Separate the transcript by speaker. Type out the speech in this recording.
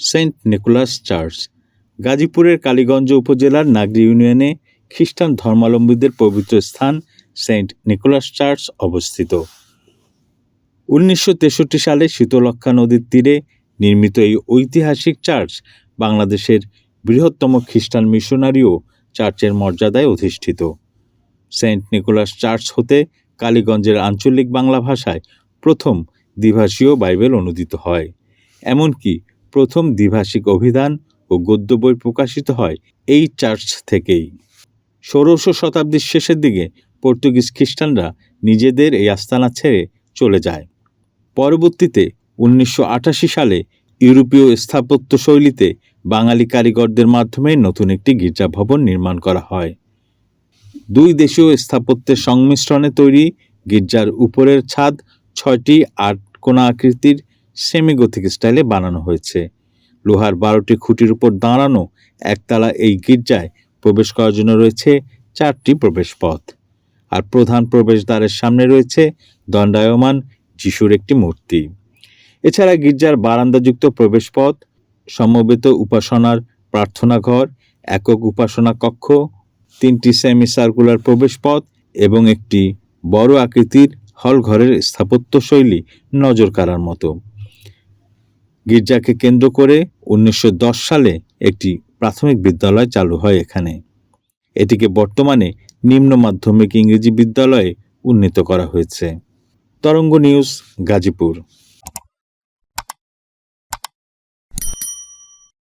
Speaker 1: Saint Nicholas church গাজীপুরের কালীগঞ্জ উপজেলার নাগরী ইউনিয়নে খ্রিস্টান ধর্মাবলম্বীদের পবিত্র স্থান সেন্ট নিকোলাস চার্চ অবস্থিত। 1963 সালে শীতলক্ষ্যা নদীর তীরে নির্মিত এই ঐতিহাসিক চার্চ বাংলাদেশের বৃহত্তম খ্রিস্টান মিশনারি ও চার্চের মর্যাদায় অধিষ্ঠিত। সেন্ট নিকোলাস চার্চ হতে কালীগঞ্জের আঞ্চলিক বাংলা ভাষায় প্রথম দ্বিভাষীয় বাইবেল অনুদিত হয়। এমনকি প্রথম দ্বিভাষিক অভিধান ও গদ্য বই প্রকাশিত হয় এই চার্চ থেকেই। 16শ শতাব্দীর শেষের দিকে পর্তুগিজ খ্রিস্টানরা নিজেদের এই আস্তানা ছেড়ে চলে যায়। পরবর্তীতে 1988 সালে ইউরোপীয় স্থাপত্য শৈলীতে বাঙালি কারিগরদের মাধ্যমে নতুন একটি গির্জা ভবন নির্মাণ করা হয়। দুই দেশীয় স্থাপত্যের সংমিশ্রণে তৈরি গির্জার উপরের ছাদ 6টি আটকোনা আকৃতির সেমিগথিক স্টাইলে বানানো হয়েছে। লোহার 12টি খুঁটির উপর দাঁড়ানো একতলা এই গির্জায় প্রবেশ করার জন্য রয়েছে 4টি প্রবেশ পথ, আর প্রধান প্রবেশদ্বারের সামনে রয়েছে দণ্ডায়মান যিশুর একটি মূর্তি। এছাড়া গির্জার বারান্দাযুক্ত প্রবেশপথ, সমবেত উপাসনার প্রার্থনা ঘর, একক উপাসনা কক্ষ, 3টি সেমি সার্কুলার প্রবেশপথ এবং একটি বড় আকৃতির হল ঘরের স্থাপত্যশৈলী নজর কাড়ার মতো। গির্জাকে কেন্দ্র করে 1910 সালে একটি প্রাথমিক বিদ্যালয় চালু হয় এখানে। এটিকে বর্তমানে নিম্ন মাধ্যমিক ইংরেজি বিদ্যালয়ে উন্নীত করা হয়েছে। তরঙ্গ নিউজ, গাজীপুর।